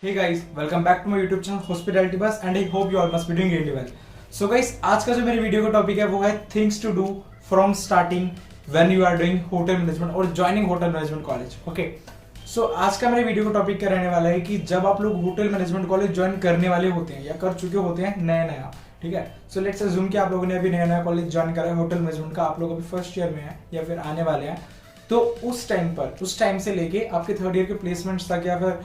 Hey guys, welcome back to my YouTube channel Hospitality Buzz and I hope you all must be doing really well. So guys, आज का जो मेरी video का topic है वो है things to do from starting when you are doing hotel management और joining hotel management college. Okay, so आज का मेरे वीडियो का टॉपिक क्या रहने वाला है कि जब आप लोग होटल मैनेजमेंट कॉलेज ज्वाइन करने वाले होते हैं या कर चुके होते हैं नया, ठीक है. सो लेट्स अज्यूम कि आप लोगों ने अभी नया कॉलेज ज्वाइन करा है होटल मैनेजमेंट का, आप लोग अभी फर्स्ट ईयर में है या फिर आने वाले हैं. तो उस टाइम से लेके आपके थर्ड ईयर के प्लेसमेंट्स तक या फिर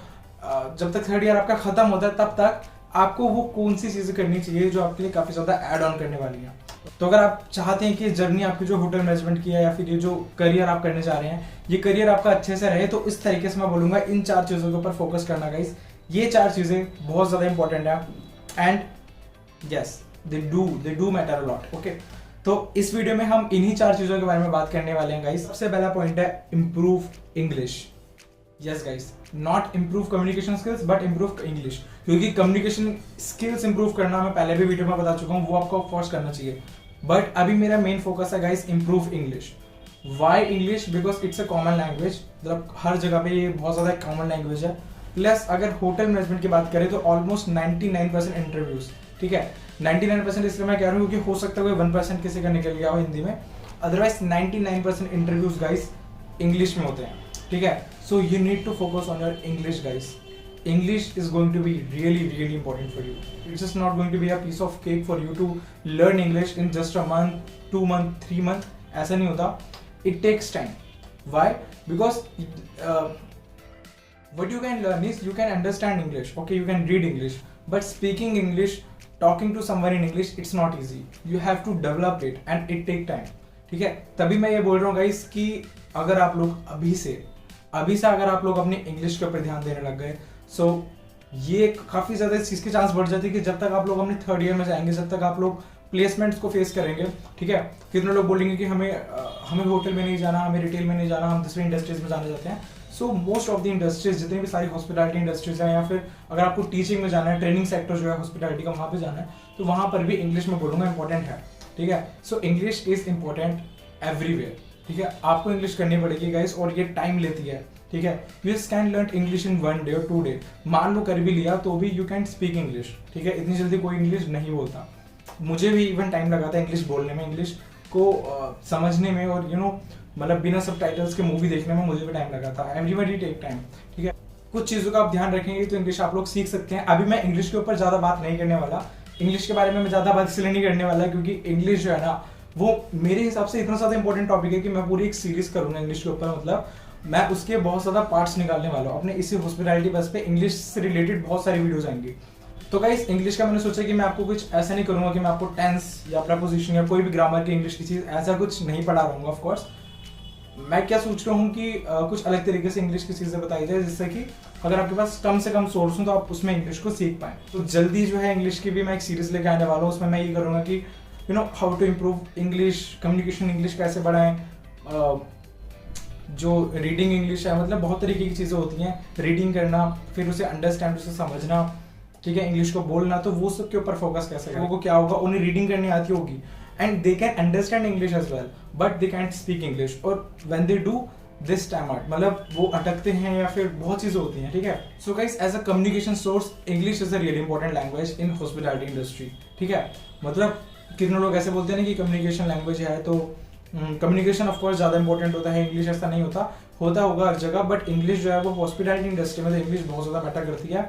जब तक थर्ड ईयर आपका खत्म होता है तब तक आपको वो कौन सी चीजें करनी चाहिए जो आपके लिए काफी ज्यादा ऐड ऑन करने वाली है. तो अगर आप चाहते हैं कि जर्नी आपकी जो होटल मैनेजमेंट की है या फिर ये जो करियर आप करने जा रहे हैं ये करियर आपका अच्छे से रहे, तो इस तरीके से मैं बोलूंगा इन 4 चीजों के ऊपर फोकस करना गाइस. ये 4 चीजें बहुत ज्यादा इंपॉर्टेंट है and yes they do matter a lot. Okay, तो इस वीडियो में हम इन्हीं 4 चीजों के बारे में बात करने वाले हैं गाइस. सबसे पहला पॉइंट है improve English. Yes guys, not improve communication skills but improve English, क्योंकि कम्युनिकेशन स्किल्स इंप्रूव करना मैं पहले भी वीडियो में बता चुका हूँ, वो आपको फोर्स करना चाहिए. बट अभी मेरा मेन फोकस है guys improve English. Why English? Because it's a common language, मतलब हर जगह पे ये बहुत ज्यादा कॉमन लैंग्वेज है. प्लस अगर होटल मैनेजमेंट की बात करें तो ऑलमोस्ट 99% इंटरव्यूज, ठीक है. 99% इसलिए मैं कह रहा हूँ क्योंकि हो सकता है कोई 1% किसी का निकल गया हो हिंदी में, अदरवाइज 99% इंटरव्यूज गाइस इंग्लिश में होते हैं, ठीक है. So you need to focus on your English guys. English is going to be really important for you. It's just not going to be a piece of cake for you to learn English in just a month, 2 month, 3 month. ऐसा नहीं होता. It takes time. Why? Because what you can learn is you can understand English. Okay, you can read English, but speaking English, talking to someone in English, it's not easy. You have to develop it and it take time. ठीक है, तभी मैं ये बोल रहा हूँ guys कि अगर आप लोग अभी से अगर आप लोग अपने इंग्लिश के ऊपर ध्यान देने लग गए, सो ये काफी ज्यादा इस चीज की चांस बढ़ जाती है कि जब तक आप लोग अपने थर्ड ईयर में जाएंगे, जब तक आप लोग प्लेसमेंट्स को फेस करेंगे, ठीक है. कितने लोग बोलेंगे कि हमें होटल में नहीं जाना, हमें रिटेल में नहीं जाना, हम दूसरी इंडस्ट्रीज में जाना चाहते हैं. So most of the industries, जितनी भी सारी हॉस्पिटैलिटी इंडस्ट्रीज हैं या फिर अगर आपको टीचिंग में जाना है, ट्रेनिंग सेक्टर जो है हॉस्पिटैलिटी का वहाँ पे जाना है, तो वहाँ पर भी इंग्लिश में बोलूंगा इंपॉर्टेंट है, ठीक है. So English is important everywhere, ठीक है. आपको इंग्लिश करनी पड़ेगी गाइस और ये टाइम लेती है, ठीक है. You can learn English in 1 day और 2 day. मान लो कर भी लिया तो भी यू कैन स्पीक इंग्लिश, ठीक है. इतनी जल्दी कोई इंग्लिश नहीं बोलता. मुझे भी इवन टाइम लगा था इंग्लिश बोलने में, इंग्लिश को समझने में और मतलब बिना सबटाइटल्स के मूवी देखने में मुझे भी टाइम लगा था. एवरीबॉडी टेक टाइम, ठीक है. कुछ चीज़ों का आप ध्यान रखेंगे तो इंग्लिश आप लोग सीख सकते हैं. अभी मैं इंग्लिश के ऊपर ज़्यादा बात नहीं करने वाला. इंग्लिश के बारे में मैं ज़्यादा बात इसलिए नहीं करने वाला क्योंकि इंग्लिश जो है ना वो मेरे हिसाब से इतना ज़्यादा इंपॉर्टेंट टॉपिक है कि मैं पूरी एक सीरीज करूँगा इंग्लिश के ऊपर. मतलब मैं उसके बहुत ज़्यादा पार्ट्स निकालने वाला हूँ. अपने इसी हॉस्पिटैलिटी बस पे इंग्लिश से रिलेटेड बहुत सारी वीडियोस आएंगी. तो गाइस इंग्लिश का मैंने सोचा कि मैं आपको कुछ ऐसा नहीं करूँगा कि मैं आपको टेंस या प्रपोजिशन या कोई भी ग्रामर की इंग्लिश की चीज़ ऐसा कुछ नहीं पढ़ा रहूँगा. ऑफ कोर्स मैं क्या सोच रहा हूँ कि कुछ अलग तरीके से इंग्लिश की चीज़ें बताई जाए जिससे कि अगर आपके पास कम से कम सोर्स हो तो आप उसमें इंग्लिश को सीख पाएँ. तो जल्दी जो है इंग्लिश की भी मैं एक सीरीज लेके आने वाला हूँ. उसमें मैं ये करूँगा कि how to improve English, communication English कैसे बढ़ाएं, जो रीडिंग इंग्लिश है, मतलब बहुत तरीके की चीज़ें होती हैं. रीडिंग करना, फिर उसे अंडरस्टैंड, उसे समझना, ठीक है. इंग्लिश को बोलना, तो वो सब के ऊपर फोकस कैसे करें. लोगों को क्या होगा, उन्हें रीडिंग करनी आती होगी and they can understand English as well but they can't speak English. और when they do this stammered, मतलब वो अटकते हैं या फिर बहुत चीज़ें होती हैं, ठीक है. So guys as a communication source English is a really important language in hospitality industry, ठीक है. मतलब कितने लोग ऐसे बोलते हैं ना कि कम्युनिकेशन लैंग्वेज है तो कम्युनिकेशन ऑफ कोर्स ज़्यादा इंपॉर्टेंट होता है, इंग्लिश ऐसा नहीं होता होगा हर जगह. बट इंग्लिश जो है वो हॉस्पिटैलिटी इंडस्ट्री में तो इंग्लिश बहुत ज़्यादा मैटर करती है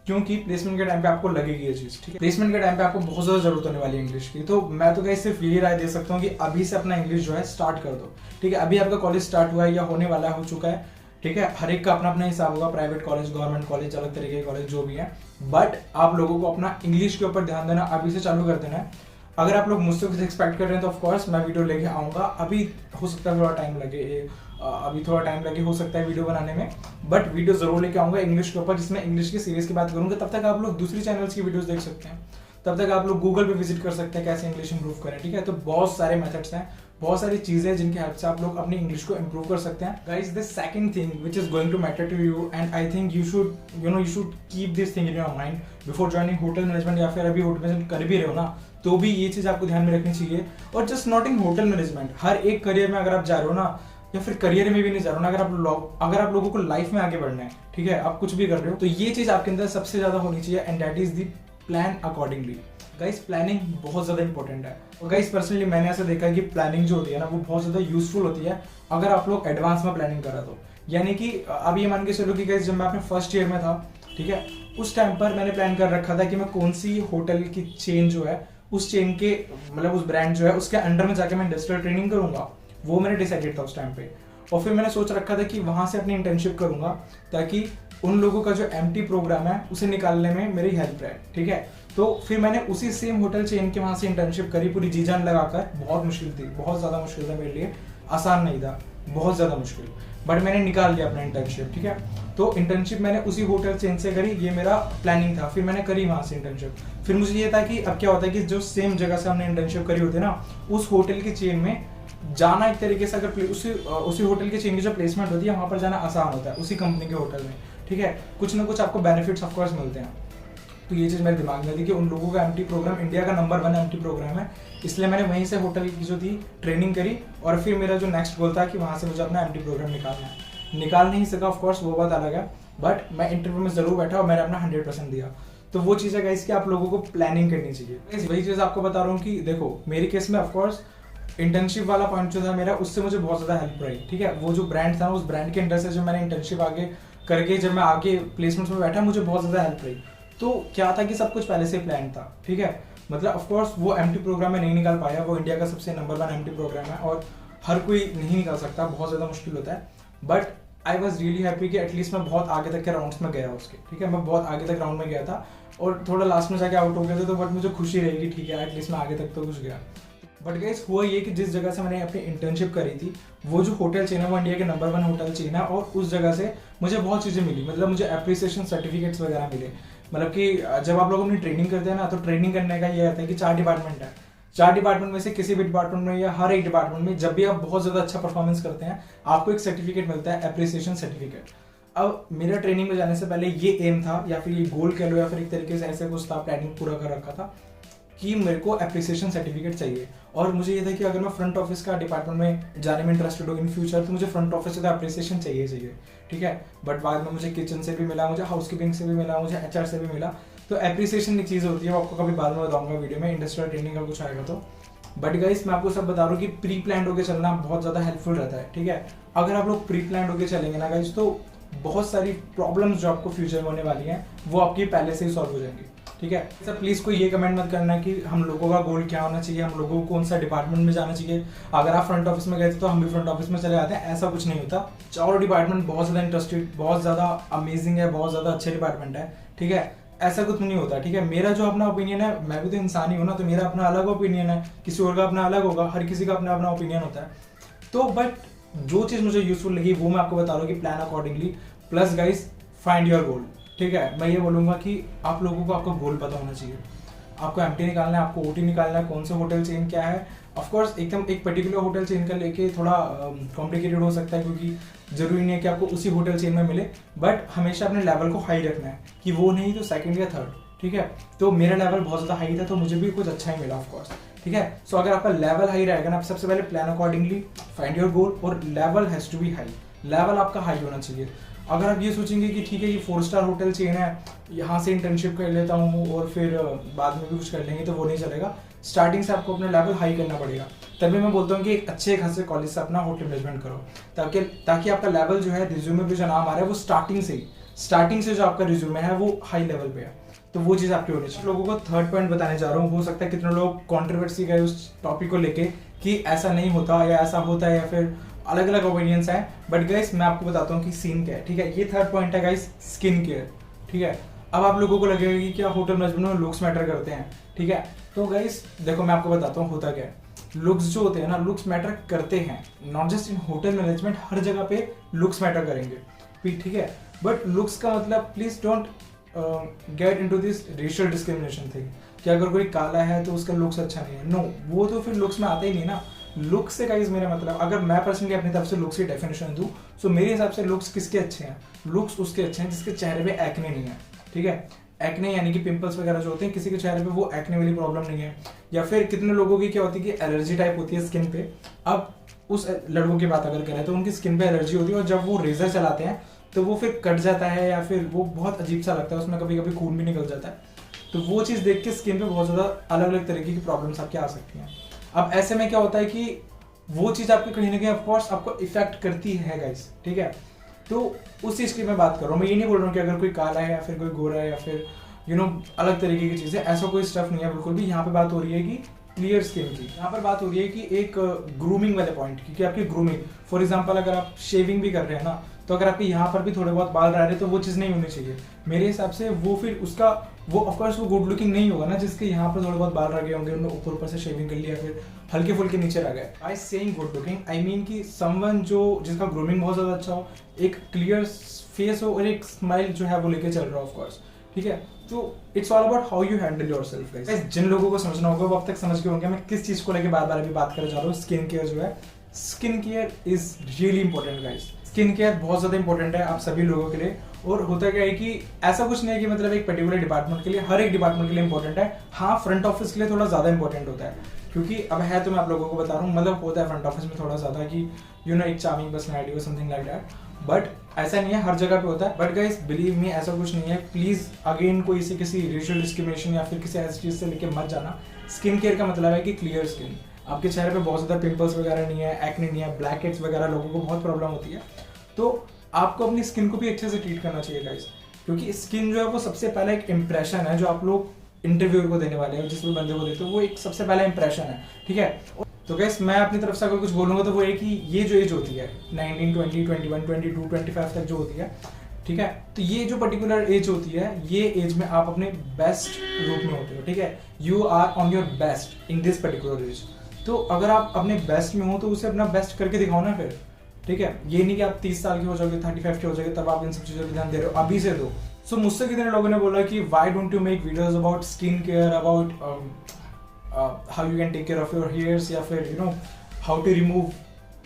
क्योंकि प्लेसमेंट के टाइम पे आपको लगेगी ये चीज़, ठीक है. प्लेसमेंट के टाइम पे आपको बहुत ज़्यादा जरूरत होने वाली है इंग्लिश की. तो मैं तो गाइस सिर्फ यही राय दे सकता हूँ कि अभी से अपना इंग्लिश जो है स्टार्ट कर दो, ठीक है. अभी आपका कॉलेज स्टार्ट हुआ है या होने वाला हो चुका है, ठीक है. हर एक का अपना अपना हिसाब होगा, प्राइवेट कॉलेज, गवर्नमेंट कॉलेज, अलग तरीके के कॉलेज जो भी है. बट आप लोगों को अपना इंग्लिश के ऊपर ध्यान देना अभी से चालू कर देना है. अगर आप लोग मुझसे कुछ एक्सपेक्ट कर रहे हैं तो ऑफकोर्स मैं वीडियो लेके आऊँगा. अभी हो सकता है थोड़ा टाइम लगे, हो सकता है वीडियो बनाने में, बट वीडियो जरूर लेके आऊँगा इंग्लिश के ऊपर जिसमें इंग्लिश की सीरीज की बात करूँगा. तब तक आप लोग दूसरी चैनल्स की वीडियोस देख सकते हैं, तब तक आप लोग गूगल पे विजिट कर सकते हैं कैसे इंग्लिश इंप्रूव करें, ठीक है. तो बहुत सारे मेथड्स हैं, बहुत सारी चीजें जिनकी हेल्प से आप लोग अपनी इंग्लिश को इंप्रूव कर सकते हैं. Guys this second thing which is going to matter to you and I think you should keep this thing in your mind before joining hotel management, या फिर अभी होटल मैनेजमेंट कर भी रहे हो ना तो भी ये चीज आपको ध्यान में रखनी चाहिए. और just not in hotel management, हर एक करियर में अगर आप जा रहे हो ना या फिर करियर में भी नहीं जा रहे हो ना, अगर आप लोगों को लाइफ में आगे बढ़ना है, ठीक है, आप कुछ भी कर रहे हो, तो ये चीज आपके अंदर सबसे ज्यादा होनी चाहिए, and that is the plan accordingly. Guys planning बहुत ज्यादा इंपॉर्टेंट है, और गाइस पर्सनली मैंने ऐसा देखा है कि प्लानिंग जो होती है ना वो बहुत ज्यादा यूजफुल होती है अगर आप लोग एडवांस में प्लानिंग करा तो। यानी कि अब ये मान के चलो कि गाइस जब मैं अपने फर्स्ट ईयर में था, ठीक है, उस टाइम पर मैंने प्लान कर रखा था कि मैं कौन सी होटल की चेन जो है, उस चेन के मतलब उस ब्रांड जो है उसके अंडर में जाकर मैं इंडस्ट्रियल ट्रेनिंग करूंगा, वो मैंने डिसाइडेड था उस टाइम पे। और फिर मैंने सोच रखा था कि वहां से अपनी इंटर्नशिप करूंगा ताकि उन लोगों का जो एमटी प्रोग्राम है उसे निकालने में मेरी हेल्प रहे, ठीक है। तो फिर मैंने उसी सेम होटल चेन के वहां से इंटर्नशिप करी, पूरी जी जान लगाकर। बहुत मुश्किल थी, बहुत ज्यादा मुश्किल था मेरे लिए, आसान नहीं था, बहुत ज्यादा मुश्किल, बट मैंने निकाल लिया अपना इंटर्नशिप, ठीक है। तो इंटर्नशिप मैंने उसी होटल चेन से करी, ये मेरा प्लानिंग था। फिर मैंने करी वहां से इंटर्नशिप। फिर मुझे ये था कि अब क्या होता है कि जो सेम जगह से हमने इंटर्नशिप करी होती है ना, उस होटल की चेन में जाना एक तरीके से, अगर उसी होटल की चेन की जो प्लेसमेंट होती है वहां पर जाना आसान होता है, उसी कंपनी के होटल में, ठीक है। कुछ ना कुछ आपको बेनिफिट्स ऑफकोर्स मिलते हैं। तो ये चीज़ मेरे दिमाग में थी कि उन लोगों का एमटी प्रोग्राम इंडिया का नंबर 1 एमटी प्रोग्राम है, इसलिए मैंने वहीं से होटल की जो थी ट्रेनिंग करी। और फिर मेरा जो नेक्स्ट गोल था कि वहाँ से मुझे अपना एमटी प्रोग्राम निकालना है। निकाल नहीं सका ऑफकोर्स, वो बात अलग है, बट मैं इंटरव्यू में जरूर बैठा और मैंने अपना 100% दिया। तो वो चीज़ है गाइस कि आप लोगों को प्लानिंग करनी चाहिए। वही चीज़ आपको बता रहा हूँ कि देखो मेरे केस में ऑफकोर्स इंटर्नशिप वाला पॉइंट जो था मेरा, उससे मुझे बहुत ज़्यादा हेल्प रही, ठीक है। वो जो ब्रांड था उस ब्रांड के अंडर से जब मैंने इंटर्नशिप आगे करके जब मैं आगे प्लेसमेंट्स में बैठा, मुझे बहुत ज़्यादा हेल्प रही। तो क्या था कि सब कुछ पहले से प्लान था, ठीक है। मतलब ऑफकोर्स वो एमटी प्रोग्राम में नहीं निकाल पाया, वो इंडिया का सबसे नंबर 1 एमटी प्रोग्राम है और हर कोई नहीं निकाल सकता, बहुत ज़्यादा मुश्किल होता है। But I was really happy कि एटलीस्ट मैं बहुत आगे तक के राउंड्स में गया उसके, ठीक है। मैं बहुत आगे तक राउंड में गया था और थोड़ा लास्ट में जाके आउट हो गया था, तो बट मुझे खुशी रहेगी, ठीक है, एटलीस्ट मैं आगे तक तो कुछ गया। बट गाइस हुआ ये कि जिस जगह से मैंने अपनी इंटर्नशिप करी थी, वो जो होटल चेन है वो इंडिया के नंबर 1 होटल चेन है, और उस जगह से मुझे बहुत चीज़ें मिली। मतलब मुझे अप्रिसिएशन सर्टिफिकेट्स वगैरह मिले। मतलब कि जब आप लोग अपनी ट्रेनिंग करते हैं ना, तो ट्रेनिंग करने का ये रहता है कि 4 डिपार्टमेंट है, 4 डिपार्टमेंट में से किसी भी डिपार्टमेंट में या हर एक डिपार्टमेंट में जब भी आप बहुत ज़्यादा अच्छा परफॉर्मेंस करते हैं, आपको एक सर्टिफिकेट मिलता है, अप्रिसिएशन सर्टिफिकेट। अब मेरा ट्रेनिंग में जाने से पहले ये एम था, या फिर ये गोल कह लो, या फिर एक तरीके से ऐसे कुछ था, प्लानिंग पूरा कर रखा था कि मेरे को अप्रिसिएशन सर्टिफिकेट चाहिए। और मुझे ये था कि अगर मैं फ्रंट ऑफिस का डिपार्टमेंट में जाने में इंटरेस्टेड हूँ इन फ्यूचर, तो मुझे फ्रंट ऑफिस से तो अप्रिसिएशन चाहिए, ठीक है। बट बाद में मुझे किचन से भी मिला, मुझे हाउसकीपिंग से भी मिला, मुझे एचआर से भी मिला। तो अप्रिसिएशन एक चीज़ होती है, वो आपको कभी बाद में बताऊंगा वीडियो में, इंडस्ट्रियल ट्रेनिंग का कुछ आएगा तो। बट गाइस मैं आपको सब बता रहा हूँ कि प्री प्लान होकर चलना बहुत ज़्यादा हेल्पफुल रहता है, ठीक है। अगर आप लोग प्री प्लान होकर चलेंगे ना गाइस, तो बहुत सारी प्रॉब्लम्स जो आपको फ्यूचर में होने वाली हैं वो आपकी पहले से ही सॉल्व हो जाएंगी, ठीक है। सर प्लीज़ कोई ये कमेंट मत करना कि हम लोगों का गोल क्या होना चाहिए, हम लोगों को कौन सा डिपार्टमेंट में जाना चाहिए। अगर आप फ्रंट ऑफिस में गए थे तो हम भी फ्रंट ऑफिस में चले जाते हैं, ऐसा कुछ नहीं होता। चारों डिपार्टमेंट बहुत ज़्यादा इंटरेस्टेड, बहुत ज़्यादा अमेजिंग है, बहुत ज़्यादा अच्छे डिपार्टमेंट है, ठीक है। ऐसा कुछ नहीं होता, ठीक है। मेरा जो अपना ओपिनियन है, मैं भी तो इंसान ही हूँ ना, तो मेरा अपना अलग ओपिनियन है, किसी और का अपना अलग होगा, हर किसी का अपना अपना ओपिनियन होता है। तो बट जो चीज़ मुझे यूजफुल लगी वो मैं आपको बता रहा हूँ कि plan accordingly. Plus guys find your गोल, ठीक है। मैं ये बोलूँगा कि आप लोगों को आपका गोल पता होना चाहिए। आपको एमटी निकालना है, आपको ओटी निकालना है, कौन सा होटल चेन क्या है। ऑफकोर्स एकदम एक पर्टिकुलर होटल चेन का लेके थोड़ा कॉम्प्लिकेटेड हो सकता है, क्योंकि जरूरी नहीं है कि आपको उसी होटल चेन में मिले, बट हमेशा अपने लेवल को हाई रखना है कि वो नहीं तो सेकंड या थर्ड, ठीक है। तो मेरा लेवल बहुत ज़्यादा हाई था, तो मुझे भी कुछ अच्छा ही मिला ऑफकोर्स, ठीक है। सो अगर आपका लेवल हाई रहेगा ना, सबसे पहले plan accordingly, find your goal, और level has to be high, level आपका हाई होना चाहिए। अगर आप ये सोचेंगे कि ठीक है ये 4 स्टार होटल चेन है, यहाँ से इंटर्नशिप कर लेता हूँ और फिर बाद में भी कुछ कर लेंगे, तो वो नहीं चलेगा। स्टार्टिंग से आपको अपना लेवल हाई करना पड़ेगा। तभी मैं बोलता हूँ कि एक अच्छे खासे कॉलेज से अपना होटल मैनेजमेंट करो, ताकि आपका लेवल जो है रिज्यूमे पे जो नाम आ रहा है वो स्टार्टिंग से जो आपका रिज्यूमे है वो हाई लेवल पे है। तो वो चीज़ आपकी होनी चाहिए। लोगों को थर्ड पॉइंट बताने जा रहा हूँ, हो सकता है कितने लोग कॉन्ट्रोवर्सी गए उस टॉपिक को लेके कि ऐसा नहीं होता या ऐसा होता है, या फिर अलग अलग ओपिनियंस हैं। बट गाइस मैं आपको बताता हूँ कि सीन क्या है, ठीक है। ये थर्ड पॉइंट है गाइस, स्किन केयर, ठीक है। अब आप लोगों को लगेगा कि क्या होटल मैनेजमेंट में लुक्स मैटर करते हैं, ठीक है। तो गाइस देखो मैं आपको बताता हूँ होता क्या है। लुक्स जो होते हैं ना, लुक्स मैटर करते हैं, not just in hotel management, हर जगह पे लुक्स मैटर करेंगे, ठीक है। बट लुक्स का मतलब please don't get into this racial discrimination thing कि अगर कोई काला है तो उसका लुक्स अच्छा नहीं है। नो, वो तो फिर लुक्स में आता ही नहीं ना। लुक्स से गाइस मेरा मतलब, अगर मैं पर्सनली अपनी तरफ से लुक्स की डेफिनेशन दूं, तो मेरे हिसाब से लुक्स किसके अच्छे हैं? लुक्स उसके अच्छे हैं जिसके चेहरे पे एक्ने नहीं है, ठीक है। एक्ने यानी कि पिंपल्स वगैरह जो होते हैं, किसी के चेहरे पे वो एक्ने वाली प्रॉब्लम नहीं है। या फिर कितने लोगों की क्या होती है कि एलर्जी टाइप होती है स्किन पे। अब उस लड़कों की बात अगर करें तो उनकी स्किन पे एलर्जी होती है, और जब वो रेजर चलाते हैं तो वो फिर कट जाता है या फिर वो बहुत अजीब सा लगता है, उसमें कभी कभी खून भी निकल जाता है। तो वो चीज़ देख के स्किन पे बहुत ज़्यादा अलग अलग तरीके की प्रॉब्लम्स आपके आ सकती हैं। अब ऐसे में क्या होता है कि वो चीज़ आपके कहीं ना कहीं ऑफकोर्स आपको इफेक्ट करती है गाइस, ठीक है। तो उस चीज़ की मैं बात कर रहा हूँ, मैं ये नहीं बोल रहा हूँ कि अगर कोई काला है या फिर कोई गोरा है या फिर अलग तरीके की चीज़ें, ऐसा कोई स्टफ नहीं है बिल्कुल भी। यहाँ पे बात हो रही है कि क्लियर स्किन की, यहाँ पर बात हो रही है कि एक ग्रूमिंग वाले पॉइंट की, कि आपकी ग्रूमिंग, फॉर एग्जांपल अगर आप शेविंग भी कर रहे हैं ना, तो अगर आपके यहाँ पर भी थोड़े बहुत बाल रह रहे तो वो चीज़ नहीं होनी चाहिए मेरे हिसाब से। वो फिर उसका वो ऑफकोर्स वो गुड लुकिंग नहीं होगा ना, जिसके यहाँ पर थोड़े बहुत बाल रह गए होंगे, उन्होंने ऊपर से शेविंग कर लिया, फिर हल्के फुल्के नीचे रह गए। I saying good looking, I mean कि समवन जो जिसका ग्रूमिंग बहुत ज़्यादा अच्छा हो, एक क्लियर फेस हो और एक स्माइल जो है वो लेके चल रहा हो ऑफकोर्स, ठीक है। तो it's all about how you handle yourself guys. जिन लोगों को समझना होगा वो अब तक समझ गए होंगे मैं किस चीज़ को लेके बार बार अभी बात करने जा रहा हूँ। स्किन केयर जो है, skin care is really important guys. Skin care बहुत ज़्यादा इंपॉर्टेंट है आप सभी लोगों के लिए। और होता क्या है कि ऐसा कुछ नहीं है कि मतलब एक पर्टिकुलर डिपार्टमेंट के लिए, हर एक डिपार्टमेंट के लिए इंपॉर्टेंट है। हाँ, फ्रंट ऑफिस के लिए थोड़ा ज़्यादा इंपॉर्टेंट होता है, क्योंकि अब है तो मैं आप लोगों को बता रहा हूँ, मतलब होता है फ्रंट ऑफिस में थोड़ा ज़्यादा कि एक चार्मिंग पर्सनैलिटी और समथिंग लाइक दैट, बट ऐसा नहीं है हर जगह पे होता है। बट गाइस बिलीव मी, ऐसा कुछ नहीं है। प्लीज़ अगेन कोई से किसी रेशियल डिस्क्रिमिनेशन या फिर किसी ऐसी चीज़ से लेके मत जाना। स्किन केयर का मतलब है कि क्लियर स्किन, आपके चेहरे पे बहुत ज़्यादा पिंपल्स वगैरह नहीं है, एक्ने नहीं है, ब्लैक हेड्स वगैरह लोगों को बहुत प्रॉब्लम होती है। तो आपको अपनी स्किन को भी अच्छे से ट्रीट करना चाहिए गाइस, क्योंकि स्किन जो है वो सबसे पहला एक इंप्रेशन है जो आप लोग इंटरव्यूअर को देने वाले हैं, जिस भी बंदे को देते हो, वो एक सबसे पहला इंप्रेशन है, ठीक है। तो गाइस मैं अपनी तरफ से अगर कुछ बोलूँगा तो वो है कि ये जो एज होती है 19, 20, 21, 22, 25 तक जो होती है, ठीक है, तो ये जो पर्टिकुलर एज होती है, ये एज में आप अपने बेस्ट रूप में होते हो, ठीक है। You are on your best in this particular age. तो अगर आप अपने बेस्ट में हो तो उसे अपना बेस्ट करके दिखाओ ना फिर, ठीक है। ये नहीं कि आप 30 साल के हो जाओगे, 35 के हो जाओगे तब आप इन सब चीज़ों पर ध्यान दे रहे हो, अभी से दो। सो मुझसे कितने लोगों ने बोला कि why don't you make videos about skin care, about how you can take care of your hairs, या फिर how to remove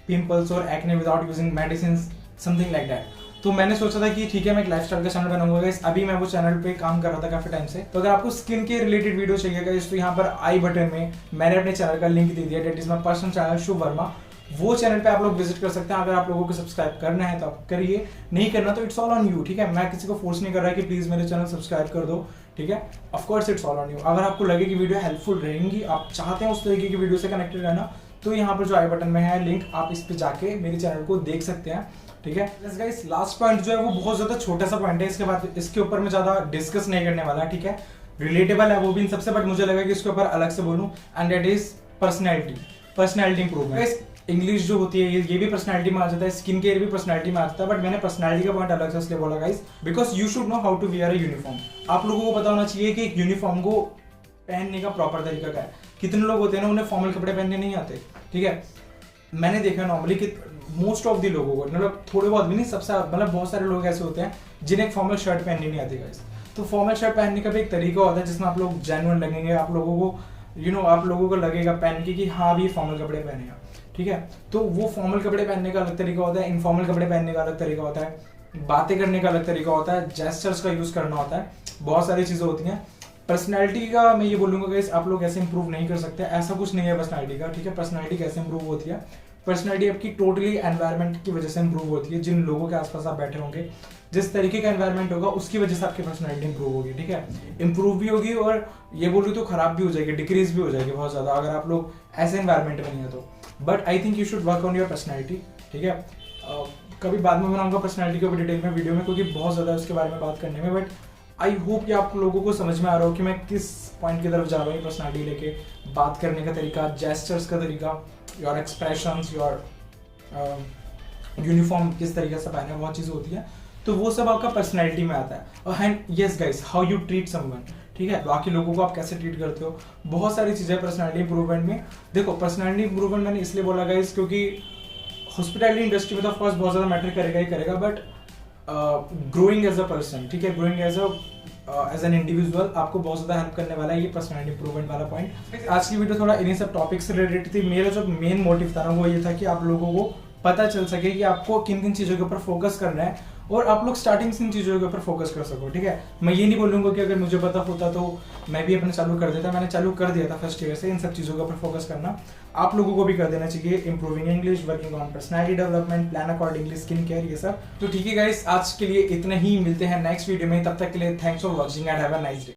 pimples or acne without using medicines, something like that। तो मैंने सोचा था कि ठीक है मैं एक लाइफस्टाइल का चैनल बनाऊंगा गाइस। अभी मैं वो चैनल पे काम कर रहा था काफी टाइम से। तो अगर आपको स्किन के रिलेटेड वीडियो चाहिए गाइस तो यहाँ पर आई बटन में मैंने अपने चैनल का लिंक दे दिया, that is my personal channel Shubh Verma. वो चैनल पे आप लोग विजिट कर सकते हैं। अगर आप लोगों को सब्सक्राइब करना है तो आप करिए, नहीं करना तो इट्स ऑल ऑन यू, ठीक है। मैं किसी को फोर्स नहीं कर रहा है कि प्लीज मेरे चैनल सब्सक्राइब कर दो, ठीक है। Of course it's all on you. अगर आपको लगे कि वीडियो हेल्पफुल रहेंगी, आप चाहते हैं उस तरीके की वीडियो से कनेक्टेड रहना, तो यहाँ पर जो आई बटन में है लिंक, आप इस पे जाके मेरे चैनल को देख सकते हैं, ठीक है। गाइस लास्ट पॉइंट जो है वो बहुत ज्यादा छोटा सा पॉइंट है, इसके बाद इसके ऊपर मैं ज्यादा डिस्कस नहीं करने वाला, ठीक है। रिलेटेबल है वो भी इन सबसे, बट मुझे लगा कि इसके ऊपर अलग से बोलूं, and that is personality improvement. English जो होती है ये भी पर्सनैलिटी में आ जाता है, स्किन केयर भी पर्सनैलिटी में आता है, बट मैंने पर्सनैलिटी का पॉइंट अलग से इसलिए बोला guys because you should know how to wear a uniform. आप लोगों को पता होना चाहिए कि एक यूनिफॉर्म को पहनने का प्रॉपर तरीका क्या है। कितने लोग होते हैं ना, उन्हें फॉर्मल कपड़े पहनने नहीं आते, ठीक है। मैंने देखा नॉर्मली कि मोस्ट ऑफ द लोगों को, मतलब थोड़े बहुत भी नहीं, सबसे मतलब बहुत सारे लोग ऐसे होते हैं जिन्हें एक फॉर्मल शर्ट पहननी नहीं आती गाइस। तो फॉर्मल शर्ट पहनने का भी एक तरीका होता है जिसमें आप लोग जेन्युइन लगेंगे, आप लोगों को आप लोगों को लगेगा पहन के कि हाँ भी फॉर्मल कपड़े पहनेगा, ठीक है। तो वो फॉर्मल कपड़े पहनने का अलग तरीका होता है, इनफॉर्मल कपड़े पहनने का अलग तरीका होता है, बातें करने का अलग तरीका होता है, जेस्चर्स का यूज करना होता है, बहुत सारी चीजें होती हैं। पर्सनैलिटी का मैं ये बोलूंगा कि आप लोग ऐसे इंप्रूव नहीं कर सकते, ऐसा कुछ नहीं है पर्सनैलिटी का, ठीक है। पर्सनैलिटी कैसे इंप्रूव होती है, पर्सनैलिटी आपकी टोटली एनवायरनमेंट की वजह से इंप्रूव होती है। जिन लोगों के आसपास आप बैठे होंगे, जिस तरीके का एनवायरनमेंट होगा उसकी वजह से आपकी पर्सनैलिटी इंप्रूव होगी, ठीक है। इंप्रूव भी होगी और ये बोलूँ तो खराब भी हो जाएगी, डिक्रीज भी हो जाएगी बहुत ज्यादा अगर आप लोग ऐसे एनवायरनमेंट में नहीं है तो। But I think you should work on your personality, ठीक है। कभी बाद में बनाऊंगा पर्सनैलिटी के ऊपर डिटेल में वीडियो में, क्योंकि बहुत ज्यादा उसके बारे में बात करने में। बट आई होप कि आप लोगों को समझ में आ रहा हो कि मैं किस पॉइंट की तरफ जा रहा हूँ। पर्सनैलिटी लेके बात करने का तरीका, जेस्चर्स का तरीका, योर एक्सप्रेशंस, योर यूनिफॉर्म किस तरीके से पहने, बहुत चीज़ें होती है। तो वो सब आपका पर्सनैलिटी में आता है। और yes guys, how you treat someone, ठीक है, बाकी लोगों को आप कैसे ट्रीट करते हो, बहुत सारी चीज़ें पर्सनैलिटी इंप्रूवमेंट में। देखो पर्सनैलिटी इंप्रूवमेंट मैंने इसलिए बोला गाइस क्योंकि हॉस्पिटैलिटी इंडस्ट्री में तो ऑफकोर्स बहुत ज़्यादा मैटर करेगा ही करेगा, but growing as a person, ठीक है, ग्रोइंग एज एन इंडिविजुअल आपको बहुत ज़्यादा हेल्प करने वाला है ये पर्सनैलिटी इंप्रूवमेंट वाला पॉइंट। आज की वीडियो थोड़ा इन्हीं सब टॉपिक से रिलेटेड थी। मेरा जो मेन मोटिव था ना वो ये था कि आप लोगों को पता चल सके कि आपको किन किन चीज़ों के ऊपर फोकस करना है और आप लोग स्टार्टिंग से इन चीज़ों के ऊपर फोकस कर सको। ठीक है, मैं ये नहीं बोलूँगा कि अगर मुझे पता होता तो मैं भी अपने चालू कर देता, मैंने चालू कर दिया था फर्स्ट ईयर से इन सब चीज़ों के ऊपर फोकस करना। आप लोगों को भी कर देना चाहिए। Improving English, working on personality development, plan accordingly, skin care, ये सब। तो ठीक है गाइस, आज के लिए इतना ही, मिलते हैं नेक्स्ट वीडियो में। तब तक के लिए thanks for watching and have a nice day.